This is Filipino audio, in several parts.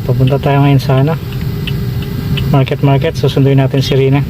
Papunta tayo ngayon sa ano, market. Susunduin natin si Rina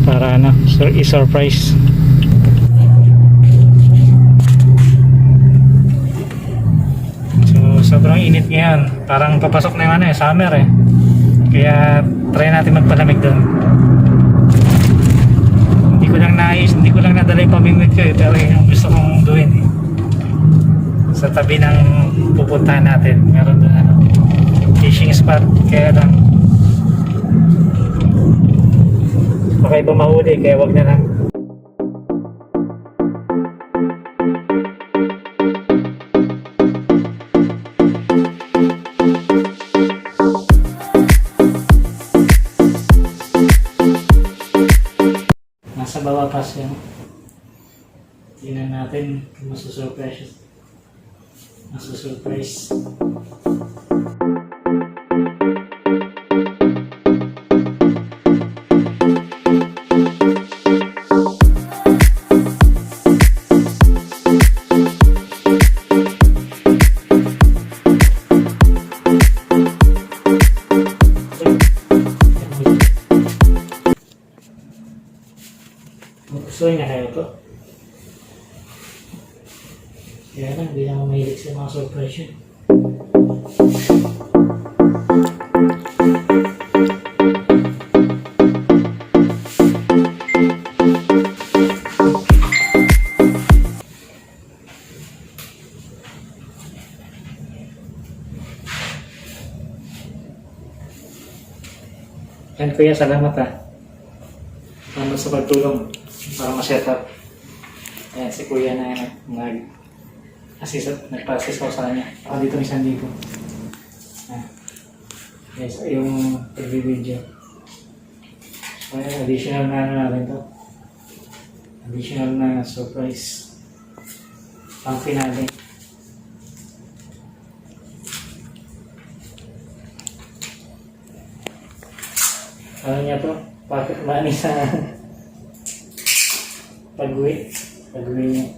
para ano, i-surprise. So sobrang init ngayon, parang papasok na yung ano summer kaya try natin magpalamig doon. Hindi ko lang nadala yung pamimit ko pero yung gusto kong gawin sa tabi ng pupuntahan natin meron doon ano, fishing spot, kaya lang baka iba mahuli kaya wag na lang. Nasa baba pa siya. Tingnan natin kung masusurprise. Gusto niya kayo to? Kaya lang, hindi naman mahilig sa mga surprise yun. Yan kuya, salamat salamat sa pagtulong para ma-set up. Ayan, si kuya na nagpa-assist ako sa kanya. Ako dito ng 1,000. Yes, yung video. So, ayan, additional na ano natin to. Additional na surprise. Pang finale. Ano niya to? Pocket money sa pag-uwi niya.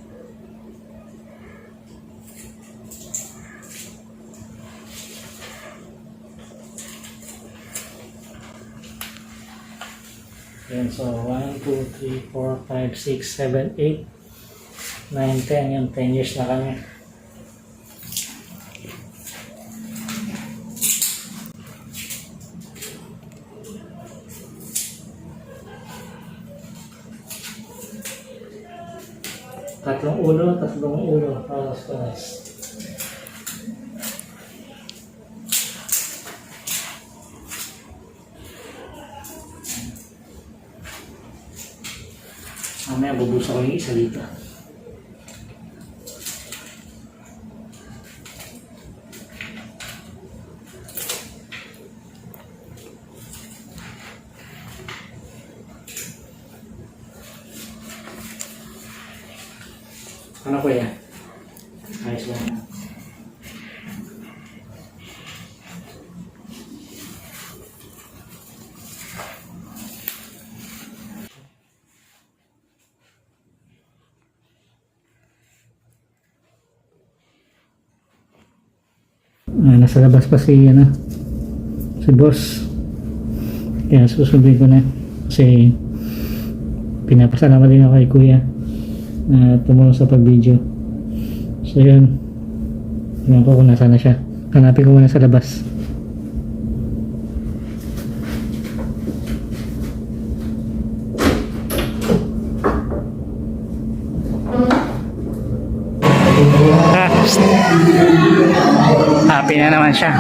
Yan, so 1, 2, 3, 4, 5, 6, 7, 8, 9, 10. Yan, 10 years na kami. Tatlong ulo. Paras. Mamaya bubusa ko yung isa dito. Ano ko yan? Ayos lang. Nasa labas pa si boss. Kaya susundin ko na kasi pinapasalamat din ako kay kuya na tumulong sa pag-video. So yun, tingnan ko kung nasa na siya. Hanapin ko muna sa labas. Happy na naman siya.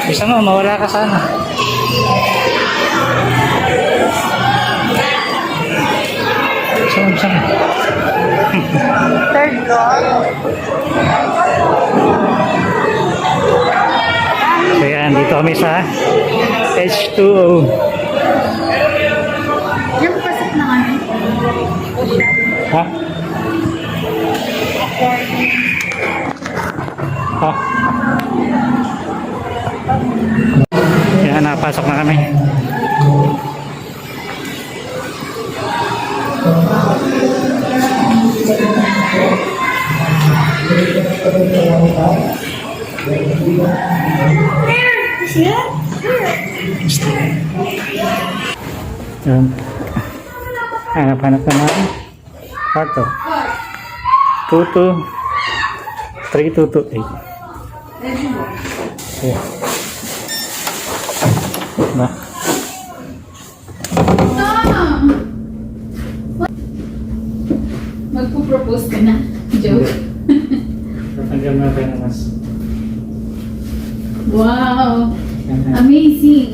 Bisa mo, mawala ka sana. Bisa mo. Third goal. So yan, dito kami sa H2O. Yung pasok na kami. Ha? Ha? Yan, napasok na kami. Yan. Hanap-hanap na natin. Kwarto. 3228. Okay. Ba? Magpo-propose ka na. Joke. Tatanggal na tayo ng mas. Wow! Amazing!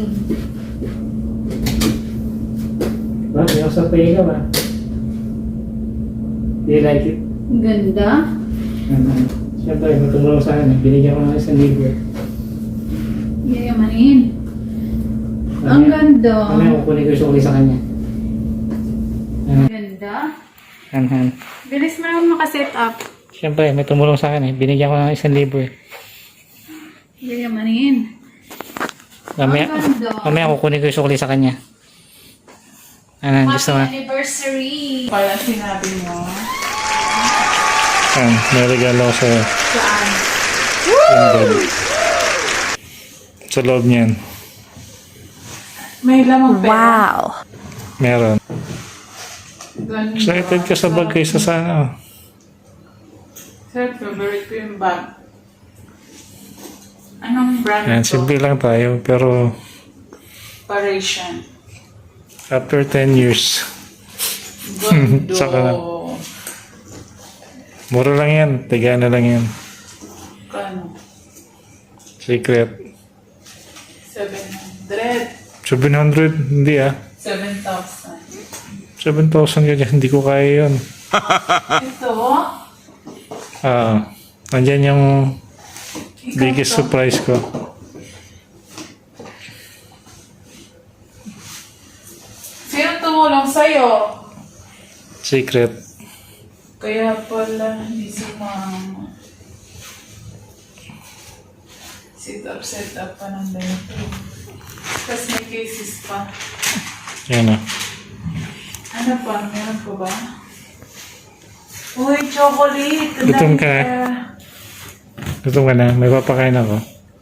Ba? May ako sa pahinga ka ba? Do you like it? Ganda. Siyempre, matulong sa akin. Binigyan ko ng 1,000. Yayamanin. Ang ganda. Mamaya kukunin ko yung sukli sa kanya. Ganda. Han. Bilis mo naman makaset up. Siyempre, may tumulong sa akin eh. Binigyan ko ng 1,000 eh. Yayamanin. Mamaya, Ang ganda. mamaya kukunin ko yung sukli sa kanya. Gusto mo? Happy anniversary! Pala sinabi mo. May regalo ko sa'yo. Saan? Sa loob niyan. May lamang pera. Meron. Ganda. Excited ka sa bag kaysa sa ano. Sir, favorite ko yung bag. Anong brand Yan, ito? simple lang tayo. Pero Parisian. after 10 years, Ganda. Saka na. mura lang yan. Tiga na lang yan. Kano? Secret. 700. 700? Hindi 7,000. 7,000 ka dyan. Hindi ko kaya yun. Ito? Nandyan yung Ikaw biggest to. surprise ko. Sino tumulong sa'yo? Secret. Kaya pala hindi sumama. Set up pa ng ganito. Tapos may cases pa. Yan Ano pa? Meron pa ba? Uy, chocolate! Gutom ka na? Gutom ka na? May papakain ako.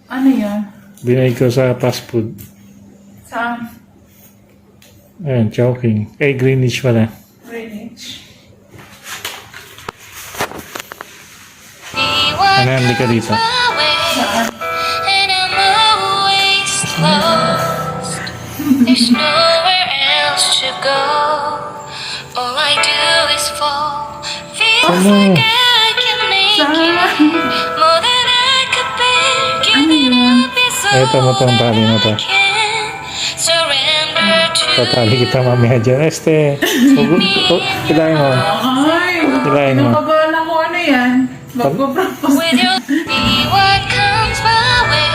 Ano yan? Binay ko sa fast food. Saan? Ayan, Chowking. Greenwich pala. Greenwich. Hindi ka dito. Saan? And I'm always lost. There's nowhere else to go. All I do is fall. Feels like I can make it more than I could bear. Giving up is all Ito mo itong tali na to. I can. Surrender to Tatali kita mamaya dyan. Kilain mo. Ay! Kilain mo. Nakabala ko ano yan? Magpo-propose. with your be what comes my way.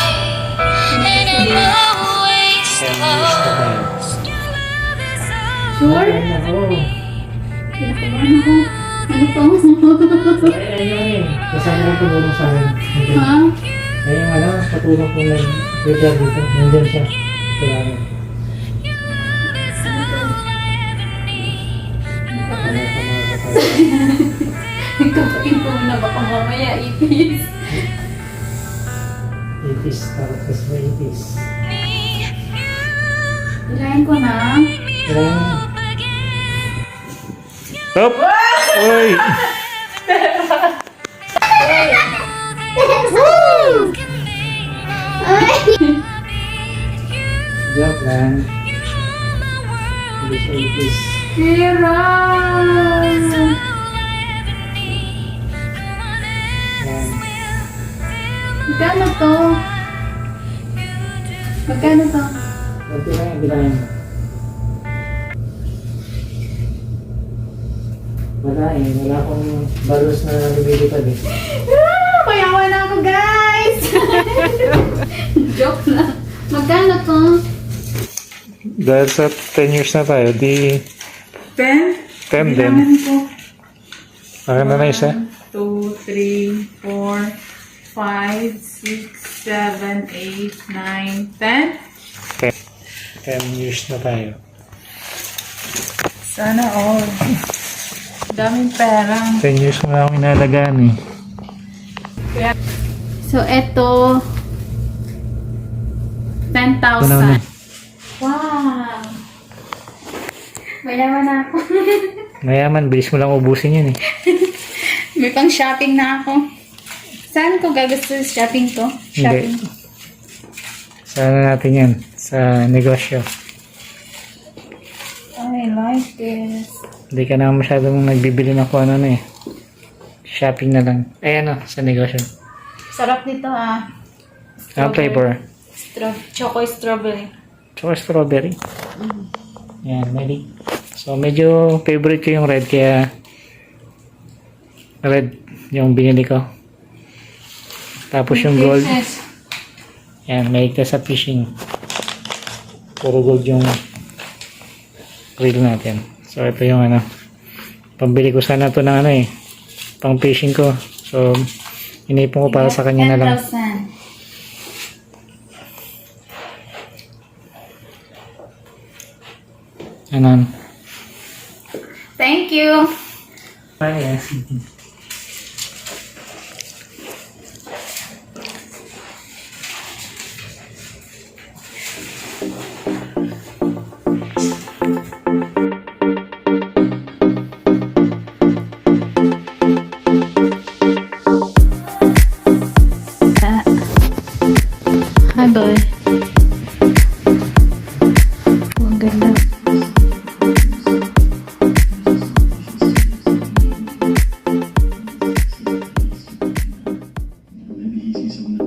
And I'm always lost. Your love is all. Sure? Kinakabahan ako. Ano to? Kasama ko tumulong sa akin. Ha? Ayun patulong ko nag-repair dito. Nandyan siya. Kailangan. Nagkapain ko na baka mamaya ipis. Itis. Tapos na itis. Ilayin ko na. Kailangan. Stop! Uy! Joke lang. Hindi siya itis. Kira! Yan. Magkano to? Magkano to? Kunti lang yung bilahin mo. Wala akong balos na lumilipad eh. Mayawan na ako, guys! Joke lang. Magkano to? Dahil sa 10 years na tayo, di 10? 10 din. ko. Akin na isa. 2, 3, 4, 5, 6, 7, 8, 9, 10. 10 years na tayo. Sana all. Daming pera. 10 years mo na akong inalagaan eh. So, eto, 10,000. Ano na? Wow! Mayaman na ako. Mayaman, bilis mo lang ubusin yun eh. May pang shopping na ako. Saan ko gagusto sa shopping to? Shopping. Hindi. Sana natin yan. Sa negosyo. I like this. Hindi ka na masyadong nagbibili ng kung ano na eh. Shopping na lang. Ay ano, sa negosyo. Sarap nito ah. Ang flavor. Choco strawberry. Tsaka strawberry. Yan, ready. So, medyo favorite ko yung red, kaya red yung binili ko. Tapos yung gold, yan, may ka sa fishing. Puro gold yung reel natin. So, ito yung ano, pambili ko sana to ng ano eh, pang fishing ko. So, inipon ko para sa kanya na lang. 10,000. Anan. Thank you. Ay, Hi, boy. Ang ganda. Maybe you see someone